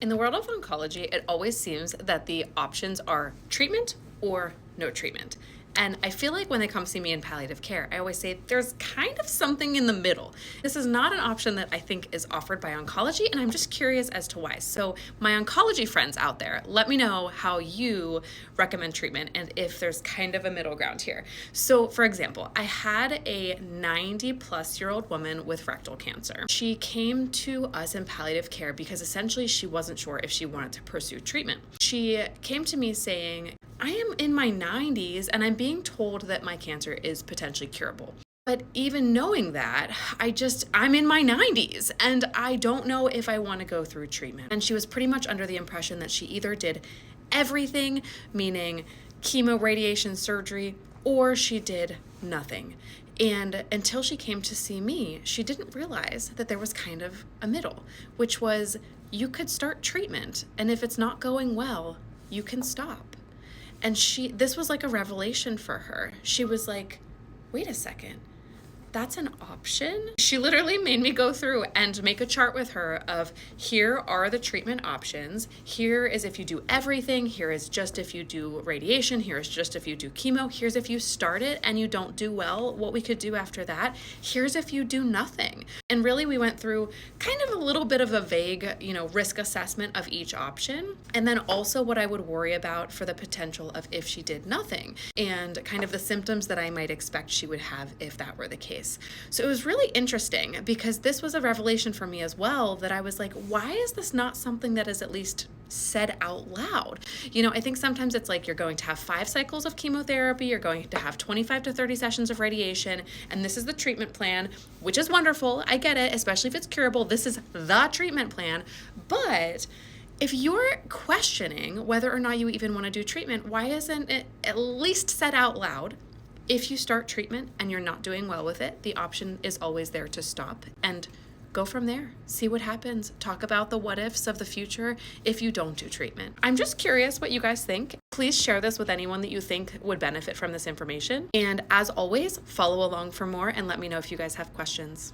In the world of oncology, it always seems that the options are treatment or no treatment. And I feel like when they come see me in palliative care, I always say there's kind of something in the middle. This is not an option that I think is offered by oncology, and I'm just curious as to why. So, my oncology friends out there, let me know how you recommend treatment and if there's kind of a middle ground here. So, for example, I had a 90-plus-year-old woman with rectal cancer. She came to us in palliative care because essentially she wasn't sure if she wanted to pursue treatment. She came to me saying, I am in my 90s and I'm being told that my cancer is potentially curable. But even knowing that, I'm in my 90s and I don't know if I want to go through treatment. And she was pretty much under the impression that she either did everything, meaning chemo, radiation, surgery, or she did nothing. And until she came to see me, she didn't realize that there was kind of a middle, which was you could start treatment, and if it's not going well, you can stop. And this was like a revelation for her. She was like, wait a second, that's an option? She literally made me go through and make a chart with her of here are the treatment options. Here is if you do everything. Here is just if you do radiation. Here is just if you do chemo. Here's if you start it and you don't do well, what we could do after that. Here's if you do nothing. And really we went through kind of a little bit of a vague, risk assessment of each option. And then also what I would worry about for the potential of if she did nothing and kind of the symptoms that I might expect she would have if that were the case. So it was really interesting because this was a revelation for me as well that I was like, why is this not something that is at least said out loud? I think sometimes it's like you're going to have 5 cycles of chemotherapy, you're going to have 25 to 30 sessions of radiation, and this is the treatment plan, which is wonderful. I get it, especially if it's curable. This is the treatment plan. But if you're questioning whether or not you even want to do treatment, why isn't it at least said out loud? If you start treatment and you're not doing well with it, the option is always there to stop and go from there. See what happens. Talk about the what ifs of the future if you don't do treatment. I'm just curious what you guys think. Please share this with anyone that you think would benefit from this information. And as always, follow along for more and let me know if you guys have questions.